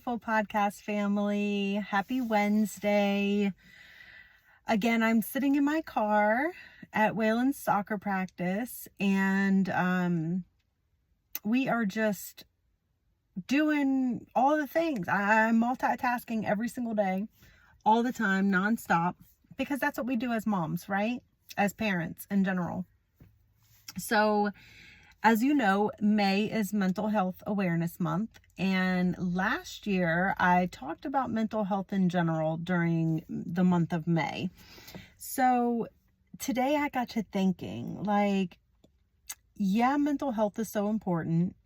beautiful podcast family. Happy Wednesday. Again, I'm sitting in my car at Waylon's soccer practice, and we are just doing all the things. I'm multitasking every single day, all the time, nonstop, because that's what we do as moms, right? As parents in general. So, as you know, May is Mental Health Awareness Month, and last year I talked about mental health in general during the month of May. So today I got to thinking, mental health is so important,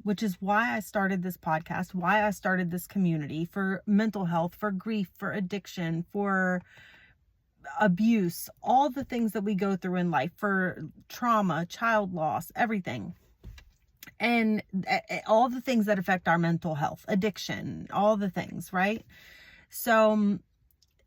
which is why I started this podcast, why I started this community for mental health, for grief, for addiction, for abuse, all the things that we go through in life, for trauma, child loss, everything. And all the things that affect our mental health, addiction, all the things, right? So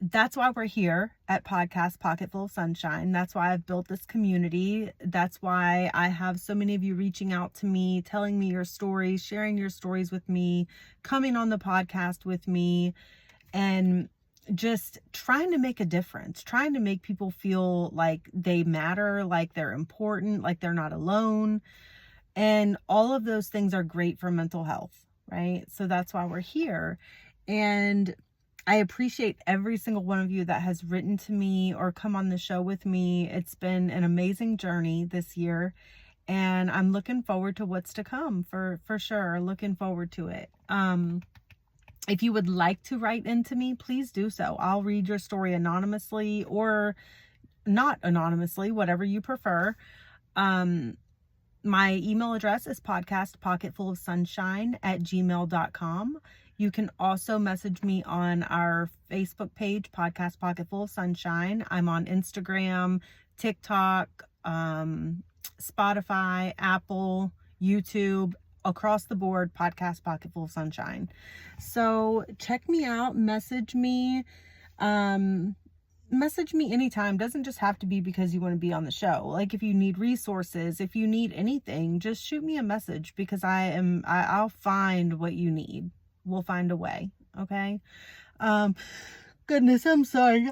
that's why we're here at Podcast Pocketful of Sunshine. That's why I've built this community. That's why I have so many of you reaching out to me, telling me your stories, sharing your stories with me, coming on the podcast with me, and just trying to make a difference, trying to make people feel like they matter, like they're important, like they're not alone. And all of those things are great for mental health, right? So that's why we're here. And I appreciate every single one of you that has written to me or come on the show with me. It's been an amazing journey this year, and I'm looking forward to what's to come for sure. Looking forward to it. If you would like to write into me, please do so. I'll read your story anonymously or not anonymously, whatever you prefer. My email address is podcastpocketfulofsunshine@gmail.com. You can also message me on our Facebook page, Podcast Pocketful of Sunshine. I'm on Instagram, TikTok, Spotify, Apple, YouTube, across the board, Podcast Pocketful of Sunshine. So check me out, message me anytime. Doesn't just have to be because you want to be on the show. Like if you need resources, if you need anything, just shoot me a message, because I'll find what you need. We'll find a way. Okay. Goodness, I'm sorry.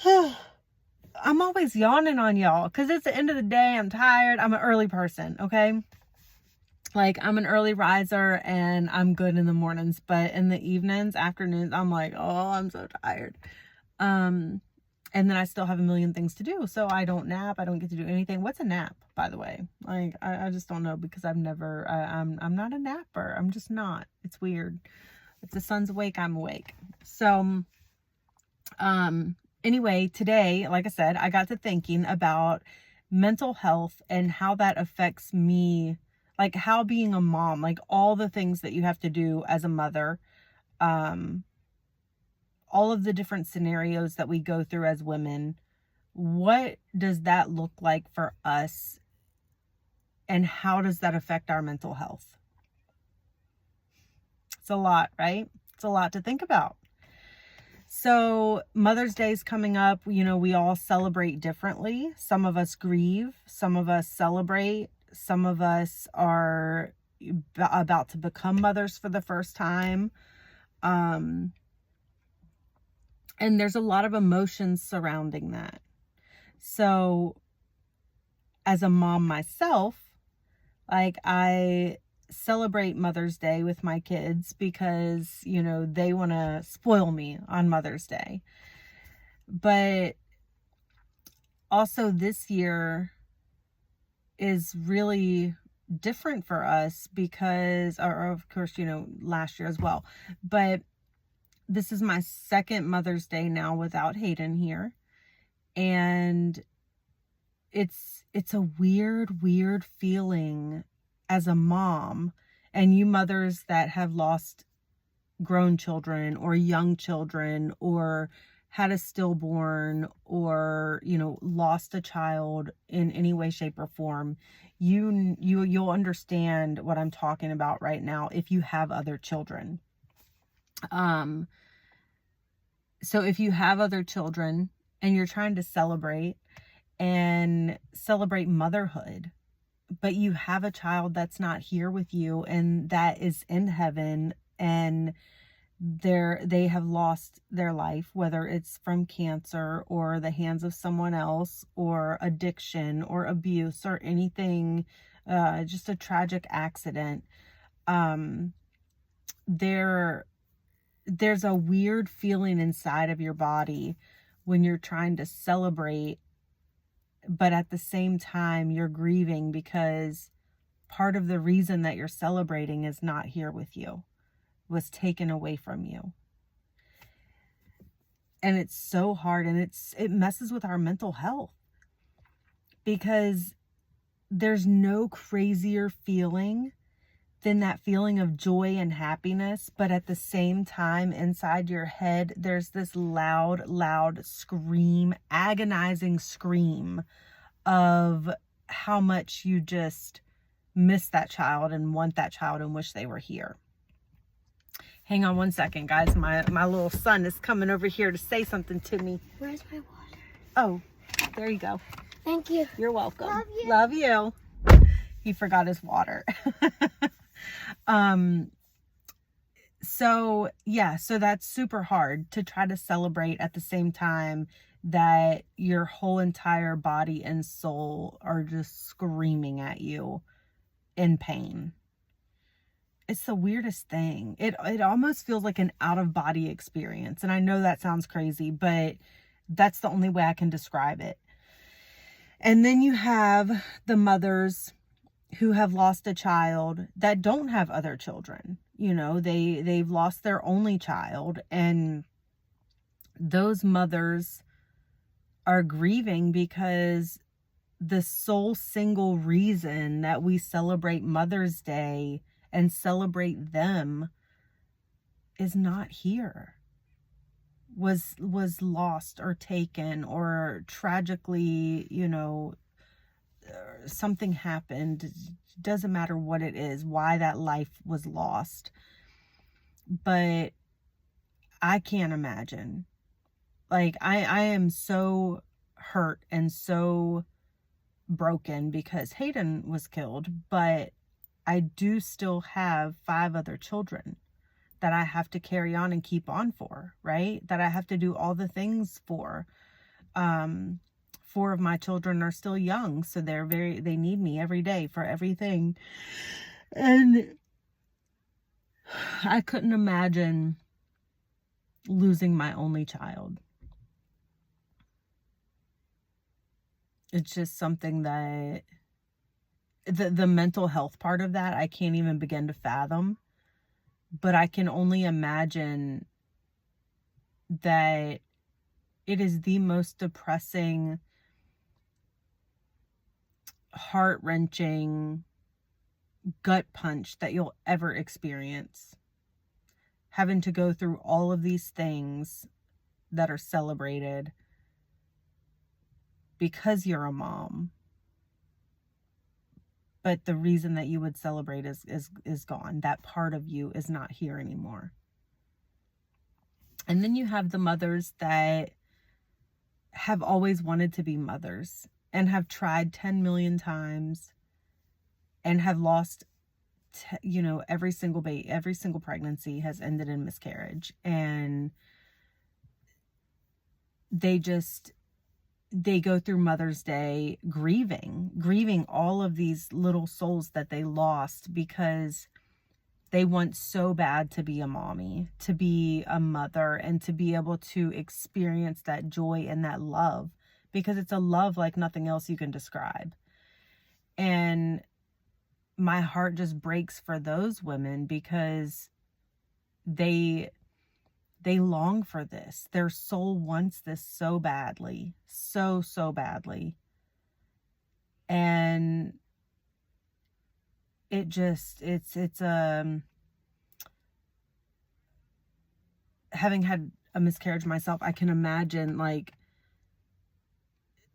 I'm always yawning on y'all because it's the end of the day. I'm tired. I'm an early person. Okay. Like I'm an early riser and I'm good in the mornings, but in the evenings, afternoons, I'm like, oh, I'm so tired. And then I still have a million things to do. So I don't nap. I don't get to do anything. What's a nap, by the way? Like, I just don't know, because I'm not a napper. I'm just not. It's weird. If the sun's awake, I'm awake. So, anyway, today, like I said, I got to thinking about mental health and how that affects me, like how being a mom, like all the things that you have to do as a mother, all of the different scenarios that we go through as women. What does that look like for us? And how does that affect our mental health? It's a lot, right? It's a lot to think about. So Mother's Day is coming up. You know, we all celebrate differently. Some of us grieve. Some of us celebrate. Some of us are about to become mothers for the first time. And there's a lot of emotions surrounding that. So as a mom myself, like I celebrate Mother's Day with my kids because, you know, they want to spoil me on Mother's Day. But also this year is really different for us because, or of course, you know, last year as well. But this is my second Mother's Day now without Hayden here. And it's a weird feeling as a mom, and you mothers that have lost grown children or young children or had a stillborn or, you know, lost a child in any way, shape, or form. You'll understand what I'm talking about right now if you have other children. So if you have other children and you're trying to celebrate motherhood, but you have a child that's not here with you and that is in heaven and they have lost their life, whether it's from cancer or the hands of someone else or addiction or abuse or anything, just a tragic accident. There's a weird feeling inside of your body when you're trying to celebrate, but at the same time you're grieving because part of the reason that you're celebrating is not here with you, was taken away from you. And it's so hard, and it messes with our mental health, because there's no crazier feeling than that feeling of joy and happiness, but at the same time inside your head there's this loud scream, agonizing scream of how much you just miss that child and want that child and wish they were here. Hang on one second, guys. My little son is coming over here to say something to me. Where's my water? Oh, there you go. Thank you. You're welcome. Love you. Love you. He forgot his water. So that's super hard to try to celebrate at the same time that your whole entire body and soul are just screaming at you in pain. It's the weirdest thing. It almost feels like an out-of-body experience. And I know that sounds crazy, but that's the only way I can describe it. And then you have the mothers who have lost a child that don't have other children. You know, they've lost their only child, and those mothers are grieving because the sole single reason that we celebrate Mother's Day and celebrate them is not here, was lost or taken, or tragically, you know, something happened. Doesn't matter what it is, why that life was lost. But I can't imagine. Like, I am so hurt and so broken because Hayden was killed, but I do still have 5 other children that I have to carry on and keep on for, right? That I have to do all the things for. 4 of my children are still young, so they need me every day for everything. And I couldn't imagine losing my only child. It's just something that the mental health part of that, I can't even begin to fathom. But I can only imagine that it is the most depressing, heart-wrenching gut punch that you'll ever experience. Having to go through all of these things that are celebrated because you're a mom, but the reason that you would celebrate is gone. That part of you is not here anymore. And then you have the mothers that have always wanted to be mothers and have tried 10 million times and have lost, every single pregnancy has ended in miscarriage. And they go through Mother's Day grieving all of these little souls that they lost because they want so bad to be a mommy, to be a mother, and to be able to experience that joy and that love, because it's a love like nothing else you can describe. And my heart just breaks for those women because they long for this. Their soul wants this so badly, so badly. And it's having had a miscarriage myself, I can imagine like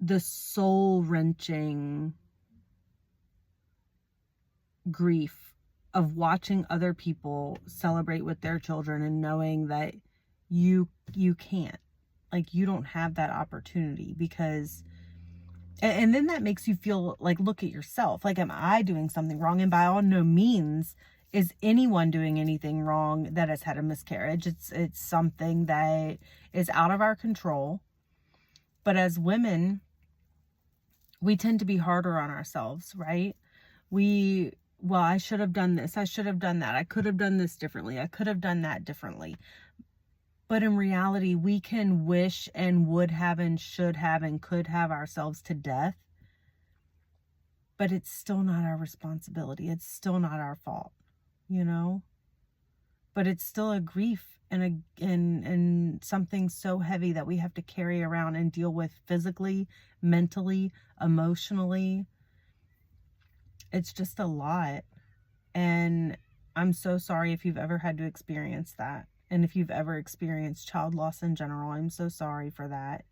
the soul-wrenching grief of watching other people celebrate with their children and knowing that you can't, like, you don't have that opportunity because, and then that makes you feel like, look at yourself, like, am I doing something wrong? And by all no means is anyone doing anything wrong that has had a miscarriage. It's something that is out of our control. But as women, we tend to be harder on ourselves, right? Well, I should have done this. I should have done that. I could have done this differently. I could have done that differently. But in reality, we can wish and would have and should have and could have ourselves to death. But it's still not our responsibility. It's still not our fault, you know? But it's still a grief and something so heavy that we have to carry around and deal with physically, mentally, emotionally. It's just a lot. And I'm so sorry if you've ever had to experience that. And if you've ever experienced child loss in general, I'm so sorry for that.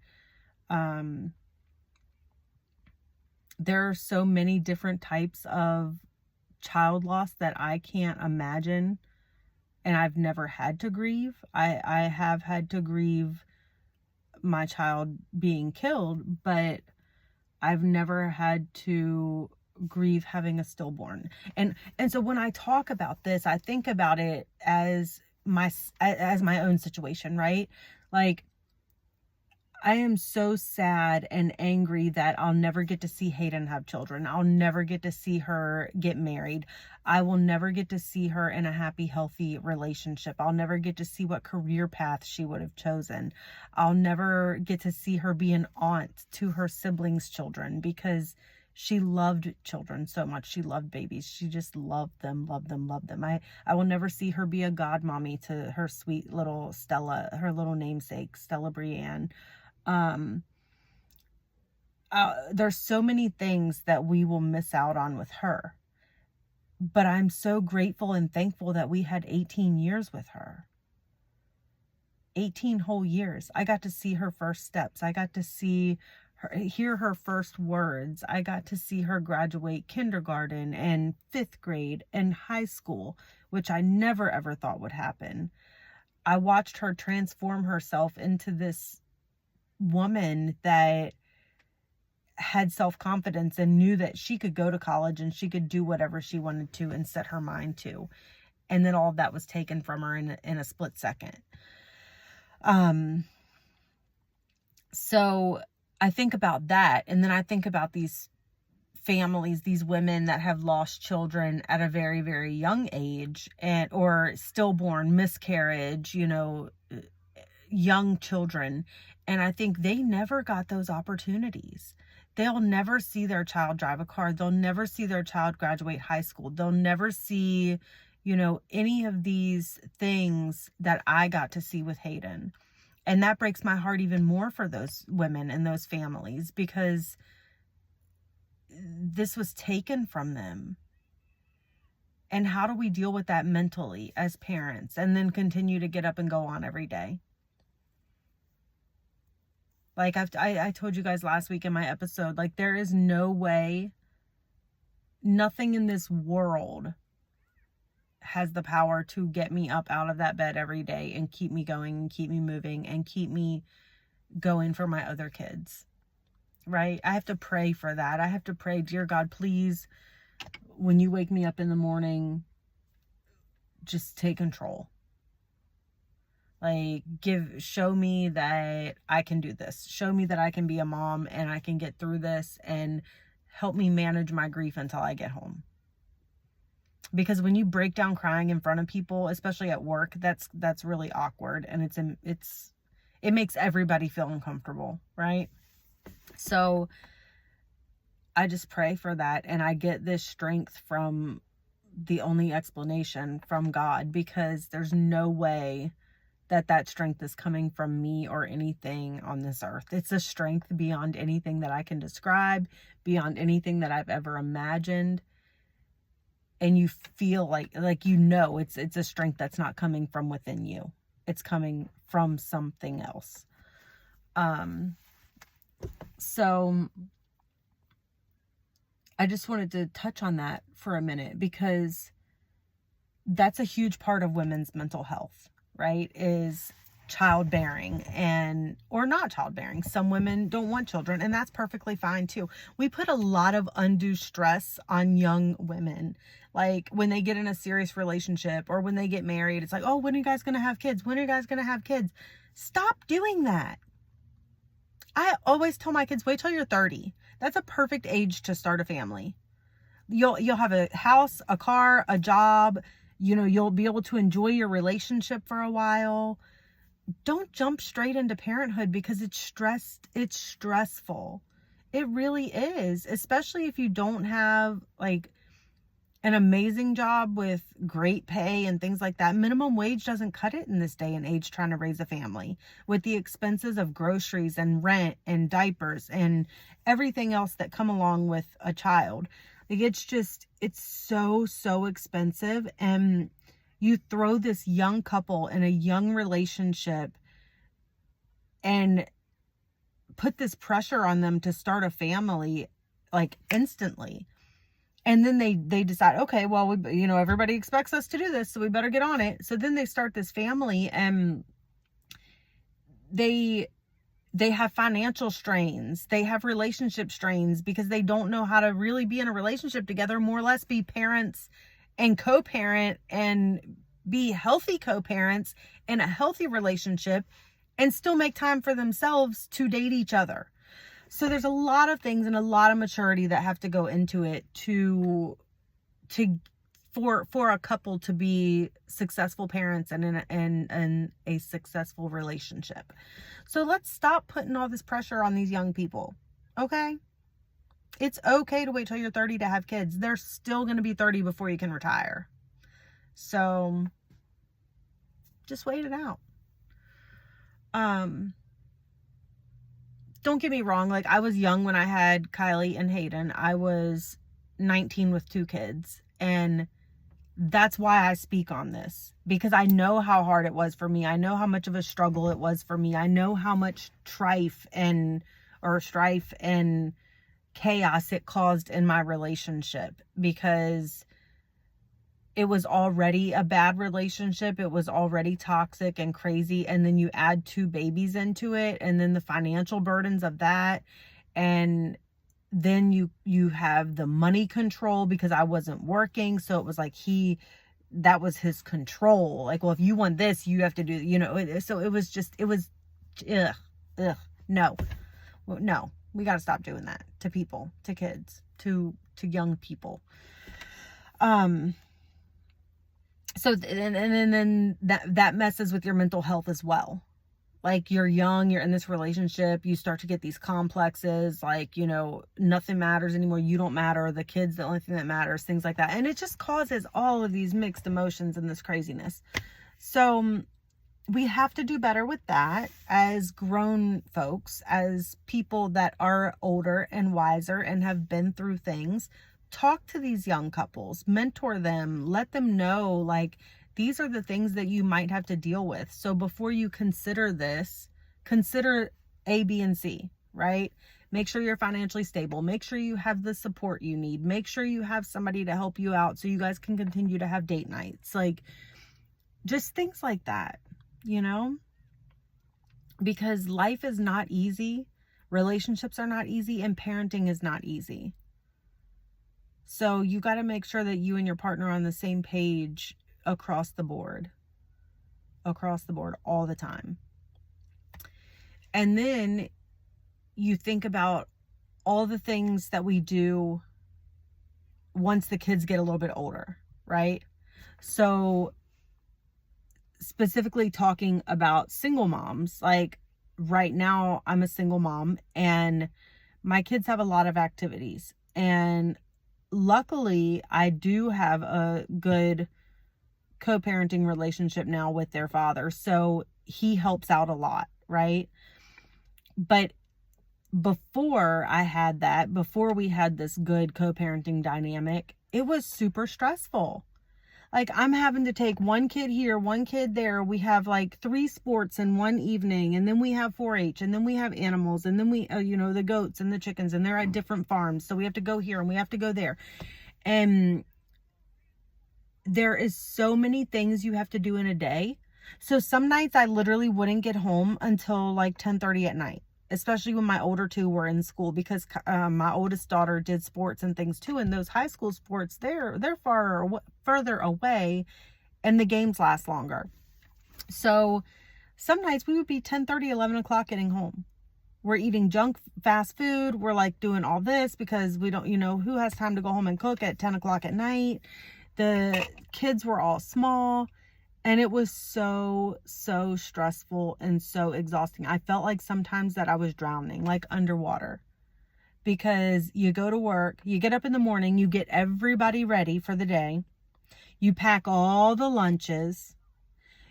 There are so many different types of child loss that I can't imagine. And I've never had to grieve. I have had to grieve my child being killed, but I've never had to grieve having a stillborn. And so when I talk about this, I think about it as my own situation, right? Like, I am so sad and angry that I'll never get to see Hayden have children. I'll never get to see her get married. I will never get to see her in a happy, healthy relationship. I'll never get to see what career path she would have chosen. I'll never get to see her be an aunt to her siblings' children, because she loved children so much. She loved babies. She just loved them, loved them, loved them. I will never see her be a godmommy to her sweet little Stella, her little namesake, Stella Brienne. There's so many things that we will miss out on with her. But I'm so grateful and thankful that we had 18 years with her. 18 whole years. I got to see her first steps. I got to hear her first words. I got to see her graduate kindergarten and 5th grade and high school, which I never ever thought would happen. I watched her transform herself into this woman that had self-confidence and knew that she could go to college and she could do whatever she wanted to and set her mind to. And then all of that was taken from her in a split second. So I think about that. And then I think about these families, these women that have lost children at a very, very young age, or stillborn, miscarriage, young children. And I think they never got those opportunities. They'll never see their child drive a car. They'll never see their child graduate high school. They'll never see, any of these things that I got to see with Hayden. And that breaks my heart even more for those women and those families, because this was taken from them. And how do we deal with that mentally as parents and then continue to get up and go on every day? Like I told you guys last week in my episode, like, there is no way, nothing in this world has the power to get me up out of that bed every day and keep me going and keep me moving and keep me going for my other kids, right? I have to pray for that. I have to pray, dear God, please, when you wake me up in the morning, just take control. Like, show me that I can do this. Show me that I can be a mom and I can get through this, and help me manage my grief until I get home. Because when you break down crying in front of people, especially at work, that's really awkward, and it makes everybody feel uncomfortable, right? So I just pray for that, and I get this strength from the only explanation, from God, because there's no way that strength is coming from me or anything on this earth. It's a strength beyond anything that I can describe, beyond anything that I've ever imagined. And you feel like it's a strength that's not coming from within you. It's coming from something else. So I just wanted to touch on that for a minute, because that's a huge part of women's mental health, right? Is childbearing or not childbearing. Some women don't want children, and that's perfectly fine too. We put a lot of undue stress on young women. Like when they get in a serious relationship or when they get married, it's like, oh, when are you guys going to have kids? When are you guys going to have kids? Stop doing that. I always tell my kids, wait till you're 30. That's a perfect age to start a family. You'll have a house, a car, a job. You'll be able to enjoy your relationship for a while. Don't jump straight into parenthood because it's stressful. It really is, especially if you don't have like an amazing job with great pay and things like that. Minimum wage doesn't cut it in this day and age trying to raise a family with the expenses of groceries and rent and diapers and everything else that come along with a child. Like it's so expensive, and you throw this young couple in a young relationship and put this pressure on them to start a family like instantly. And then they decide, okay, well, everybody expects us to do this, so we better get on it. So then they start this family, and they have financial strains. They have relationship strains because they don't know how to really be in a relationship together, more or less be parents and co-parent and be healthy co-parents in a healthy relationship and still make time for themselves to date each other. So there's a lot of things and a lot of maturity that have to go into it for a couple to be successful parents and in a successful relationship. So let's stop putting all this pressure on these young people. Okay? It's okay to wait till you're 30 to have kids. They're still going to be 30 before you can retire. So just wait it out. Don't get me wrong. Like, I was young when I had Kylie and Hayden. I was 19 with 2 kids. And that's why I speak on this, because I know how hard it was for me. I know how much of a struggle it was for me. I know how much strife and chaos it caused in my relationship, because it was already a bad relationship. It was already toxic and crazy. And then you add 2 babies into it, and then the financial burdens of that. And then you have the money control, because I wasn't working. So it was like that was his control. Like, well, if you want this, you have to do, so it was no, we got to stop doing that to people, to kids, to young people. So, and then that messes with your mental health as well. Like, you're young, you're in this relationship, you start to get these complexes, like, nothing matters anymore, you don't matter, the kid's the only thing that matters, things like that. And it just causes all of these mixed emotions and this craziness. So we have to do better with that as grown folks, as people that are older and wiser and have been through things. Talk to these young couples, mentor them, let them know, like, these are the things that you might have to deal with. So before you consider this, consider A, B, and C, right? Make sure you're financially stable. Make sure you have the support you need. Make sure you have somebody to help you out so you guys can continue to have date nights. Like, just things like that, because life is not easy. Relationships are not easy, and parenting is not easy. So you got to make sure that you and your partner are on the same page across the board all the time. And then you think about all the things that we do once the kids get a little bit older, right? So specifically talking about single moms, like right now I'm a single mom and my kids have a lot of activities, and luckily I do have a good co-parenting relationship now with their father. So he helps out a lot, right? But before I had that, before we had this good co-parenting dynamic, it was super stressful. Like, I'm having to take one kid here, one kid there. We have like 3 sports in one evening, and then we have 4-H, and then we have animals, and then we, the goats and the chickens, and they're at different farms. So we have to go here and we have to go there. And there is so many things you have to do in a day. So some nights I literally wouldn't get home until like 10:30 at night, especially when my older two were in school, because my oldest daughter did sports and things too. And those high school sports, they're further away, and the games last longer. So some nights we would be 10:30, 11 o'clock getting home. We're eating junk fast food. We're like doing all this because we don't, who has time to go home and cook at 10 o'clock at night? The kids were all small, and it was so stressful and so exhausting. I felt like sometimes that I was drowning, like underwater, because you go to work, you get up in the morning, you get everybody ready for the day, you pack all the lunches,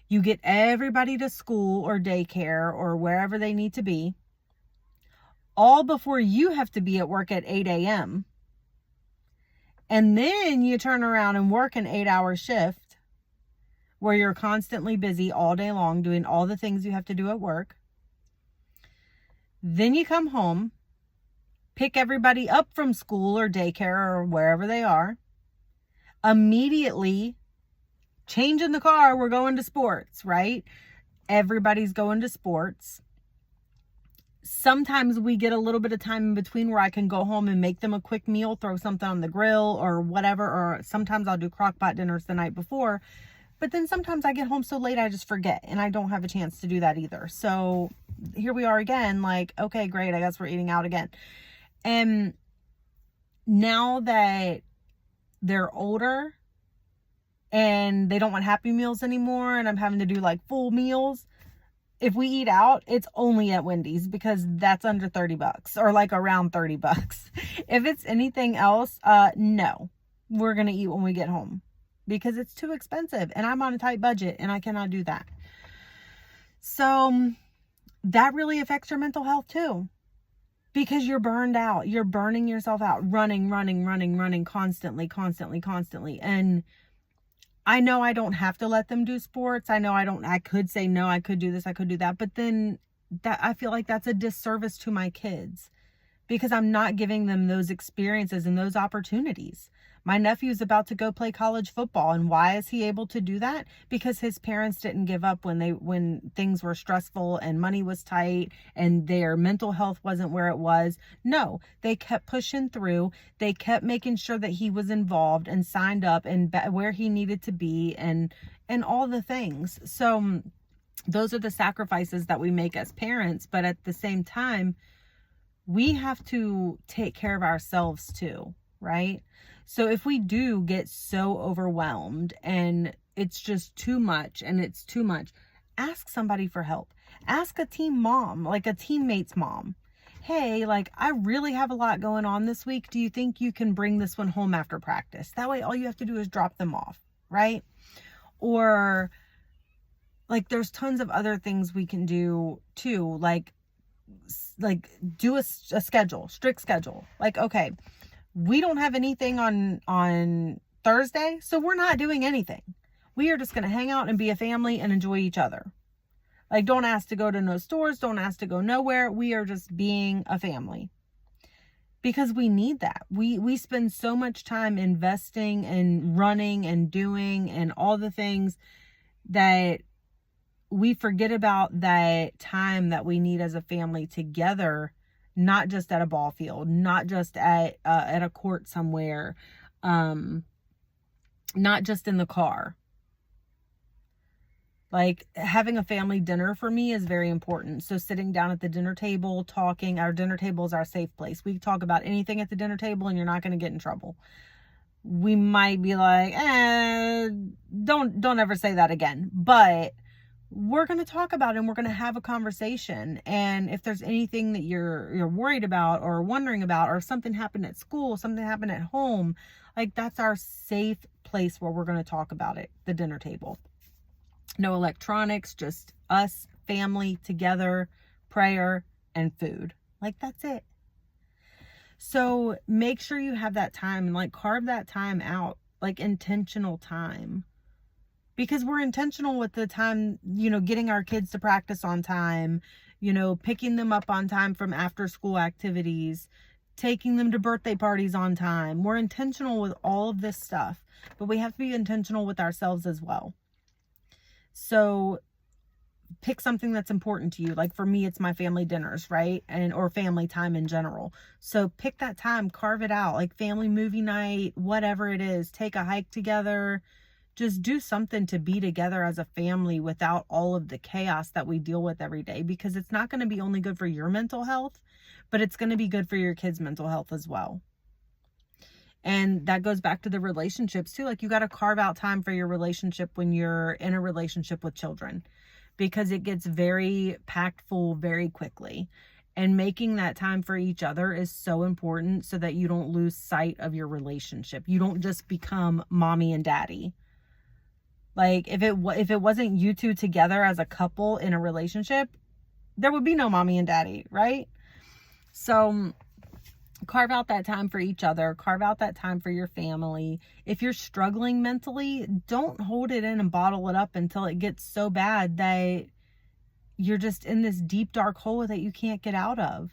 you get everybody to school or daycare or wherever they need to be, all before you have to be at work at 8 a.m. And then you turn around and work an 8-hour shift where you're constantly busy all day long doing all the things you have to do at work. Then you come home, pick everybody up from school or daycare or wherever they are, immediately change in the car, we're going to sports, right? Everybody's going to sports. Sometimes we get a little bit of time in between where I can go home and make them a quick meal, throw something on the grill or whatever, or sometimes I'll do crock pot dinners the night before. But then sometimes I get home so late I just forget, and I don't have a chance to do that either. So here we are again, like, okay, great, I guess we're eating out again. And now that they're older and they don't want Happy Meals anymore, and I'm having to do like full meals, if we eat out, it's only at Wendy's because that's under $30 or like around $30. If it's anything else, no, we're going to eat when we get home because it's too expensive and I'm on a tight budget and I cannot do that. So that really affects your mental health too, because you're burned out. You're burning yourself out, running constantly. And I know I don't have to let them do sports. I know I could say, no, I could do this, I could do that. But then I feel like that's a disservice to my kids because I'm not giving them those experiences and those opportunities. My nephew's about to go play college football. And why is he able to do that? Because his parents didn't give up when things were stressful and money was tight and their mental health wasn't where it was. No, they kept pushing through. They kept making sure that he was involved and signed up and where he needed to be and all the things. So those are the sacrifices that we make as parents. But at the same time, we have to take care of ourselves too, right? So if we do get so overwhelmed and it's just too much, ask somebody for help. Ask a team mom, like a teammate's mom. Hey, like, I really have a lot going on this week. Do you think you can bring this one home after practice? That way all you have to do is drop them off, right? Or like there's tons of other things we can do too, like do a schedule, strict schedule. Like, okay, we don't have anything on Thursday, so we're not doing anything. We are just going to hang out and be a family and enjoy each other. Like, don't ask to go to no stores, don't ask to go nowhere. We are just being a family because we need that. We spend so much time investing and running and doing and all the things that we forget about that time that we need as a family together. Not just at a ball field, not just at a court somewhere, not just in the car. Like, having a family dinner for me is very important. So sitting down at the dinner table, talking. Our dinner table is our safe place. We talk about anything at the dinner table and you're not going to get in trouble. We might be like, don't ever say that again. But we're going to talk about it and we're going to have a conversation. And if there's anything that you're worried about or wondering about, or if something happened at school, something happened at home, like, that's our safe place where we're going to talk about it, the dinner table. No electronics, just us, family, together, prayer, and food. Like, that's it. So make sure you have that time and like carve that time out, like intentional time. Because we're intentional with the time, getting our kids to practice on time, picking them up on time from after school activities, taking them to birthday parties on time. We're intentional with all of this stuff, but we have to be intentional with ourselves as well. So pick something that's important to you. Like for me, it's my family dinners, right? Or family time in general. So pick that time, carve it out, like family movie night, whatever it is. Take a hike together. Just do something to be together as a family without all of the chaos that we deal with every day, because it's not going to be only good for your mental health, but it's going to be good for your kids' mental health as well. And that goes back to the relationships too. Like you got to carve out time for your relationship when you're in a relationship with children, because it gets very packed full very quickly. And making that time for each other is so important so that you don't lose sight of your relationship. You don't just become mommy and daddy. Like if it wasn't you two together as a couple in a relationship, there would be no mommy and daddy, right? So carve out that time for each other. Carve out that time for your family. If you're struggling mentally, don't hold it in and bottle it up until it gets so bad that you're just in this deep, dark hole that you can't get out of.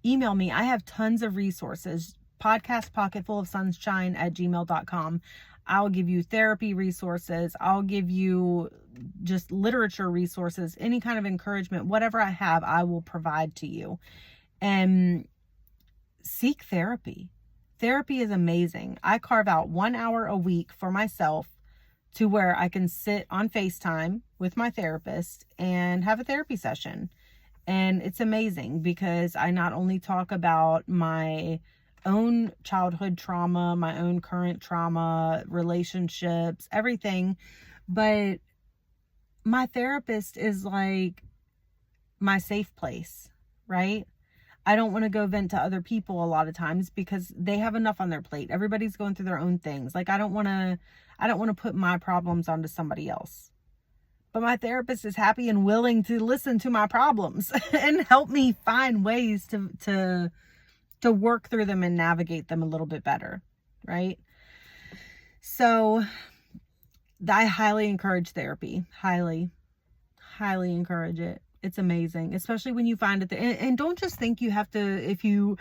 Email me. I have tons of resources. podcastpocketfulofsunshine@gmail.com. I'll give you therapy resources. I'll give you just literature resources, any kind of encouragement, whatever I have, I will provide to you. And seek therapy. Therapy is amazing. I carve out 1 hour a week for myself to where I can sit on FaceTime with my therapist and have a therapy session. And it's amazing because I not only talk about my own childhood trauma, my own current trauma, relationships, everything, but my therapist is like my safe place, right? I don't want to go vent to other people a lot of times because they have enough on their plate. Everybody's going through their own things. Like I don't want to put my problems onto somebody else. But my therapist is happy and willing to listen to my problems and help me find ways to work through them and navigate them a little bit better, right? So I highly encourage therapy. Highly encourage it. It's amazing, especially when you find it. And don't just think you have to, if you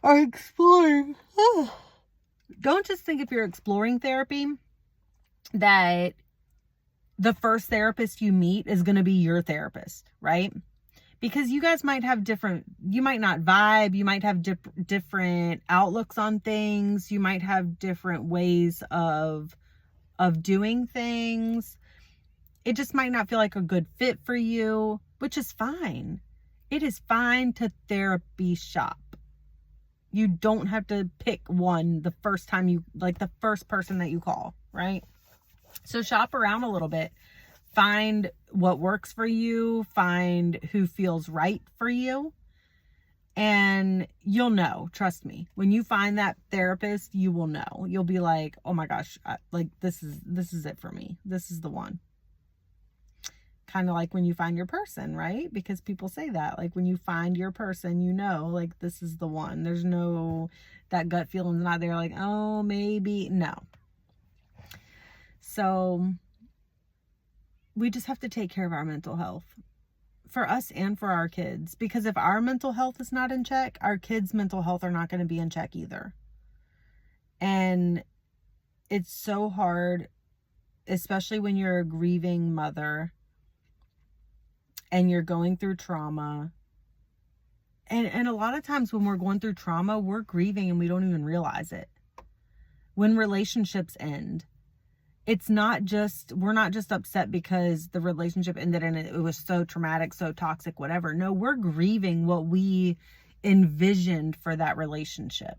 are exploring, don't just think if you're exploring therapy that the first therapist you meet is going to be your therapist, right? Because you guys might have you might not vibe, you might have different outlooks on things, you might have different ways of doing things. It just might not feel like a good fit for you, which is fine. It is fine to therapy shop. You don't have to pick one the first time the first person that you call, right? So shop around a little bit. Find what works for you. Find who feels right for you. And you'll know, trust me. When you find that therapist, you will know. You'll be like, oh my gosh, this is it for me. This is the one. Kind of like when you find your person, right? Because people say that, like when you find your person, you know, like this is the one. There's no, that gut feeling's not there like, oh, maybe. No. So we just have to take care of our mental health for us and for our kids, because if our mental health is not in check, our kids' mental health are not going to be in check either. And it's so hard, especially when you're a grieving mother and you're going through trauma. And a lot of times when we're going through trauma, we're grieving and we don't even realize it. When relationships end, we're not just upset because the relationship ended and it was so traumatic, so toxic, whatever. No, we're grieving what we envisioned for that relationship,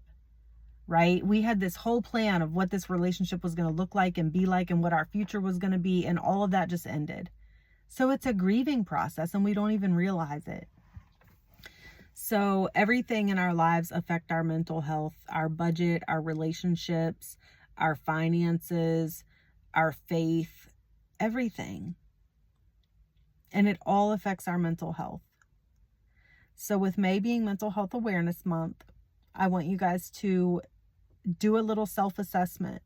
right? We had this whole plan of what this relationship was going to look like and be like and what our future was going to be, and all of that just ended. So it's a grieving process and we don't even realize it. So everything in our lives affect our mental health, our budget, our relationships, our finances, our faith, everything. And it all affects our mental health. So with May being Mental Health Awareness Month, I want you guys to do a little self-assessment.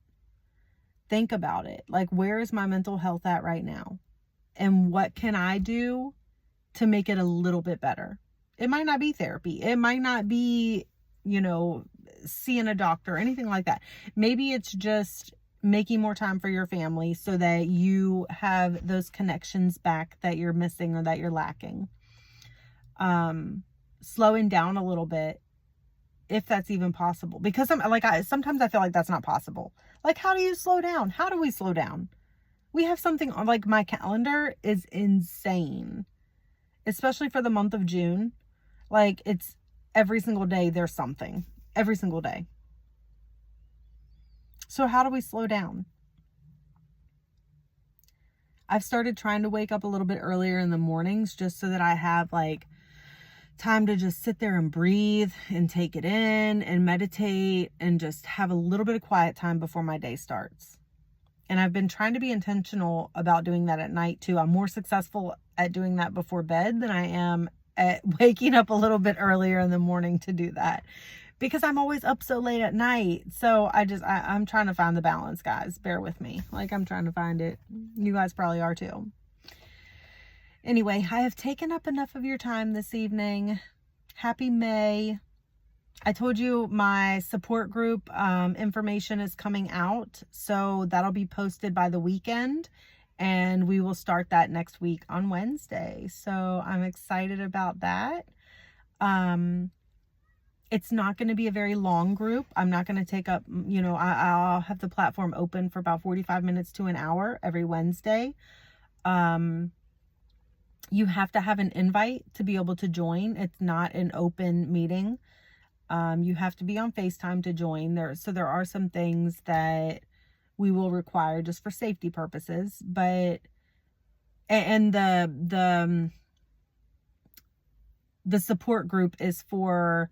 Think about it. Like, where is my mental health at right now? And what can I do to make it a little bit better? It might not be therapy. It might not be, seeing a doctor or anything like that. Maybe it's just making more time for your family so that you have those connections back that you're missing or that you're lacking. Slowing down a little bit, if that's even possible, because sometimes I feel like that's not possible. Like, how do you slow down? How do we slow down? We have something on, like, my calendar is insane, especially for the month of June. Like, it's every single day there's something, every single day. So how do we slow down? I've started trying to wake up a little bit earlier in the mornings just so that I have like time to just sit there and breathe and take it in and meditate and just have a little bit of quiet time before my day starts. And I've been trying to be intentional about doing that at night too. I'm more successful at doing that before bed than I am at waking up a little bit earlier in the morning to do that, because I'm always up so late at night. So I'm trying to find the balance, guys. Bear with me. Like, I'm trying to find it. You guys probably are too. Anyway, I have taken up enough of your time this evening. Happy May. I told you my support group information is coming out, so that'll be posted by the weekend, and we will start that next week on Wednesday. So I'm excited about that. It's not going to be a very long group. I'm not going to take up, I'll have the platform open for about 45 minutes to an hour every Wednesday. You have to have an invite to be able to join. It's not an open meeting. You have to be on FaceTime to join. There are some things that we will require just for safety purposes, but the support group is for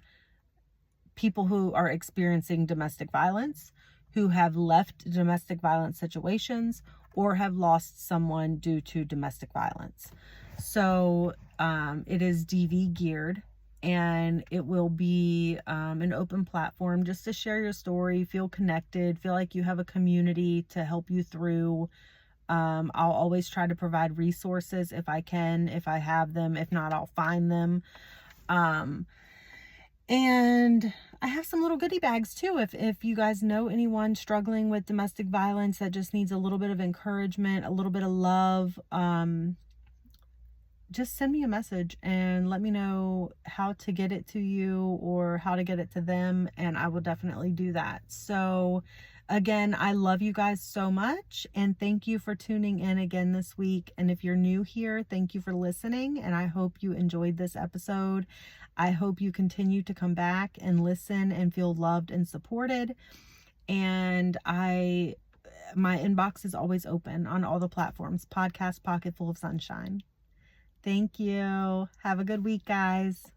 people who are experiencing domestic violence, who have left domestic violence situations, or have lost someone due to domestic violence. So it is DV geared, and it will be an open platform just to share your story, feel connected, feel like you have a community to help you through. I'll always try to provide resources if I can, if I have them. If not, I'll find them. And I have some little goodie bags too. If you guys know anyone struggling with domestic violence that just needs a little bit of encouragement, a little bit of love, just send me a message and let me know how to get it to you or how to get it to them, and I will definitely do that. So again, I love you guys so much, and thank you for tuning in again this week. And if you're new here, thank you for listening, and I hope you enjoyed this episode. I hope you continue to come back and listen and feel loved and supported. And my inbox is always open on all the platforms. Podcast Pocket Full of Sunshine. Thank you. Have a good week, guys.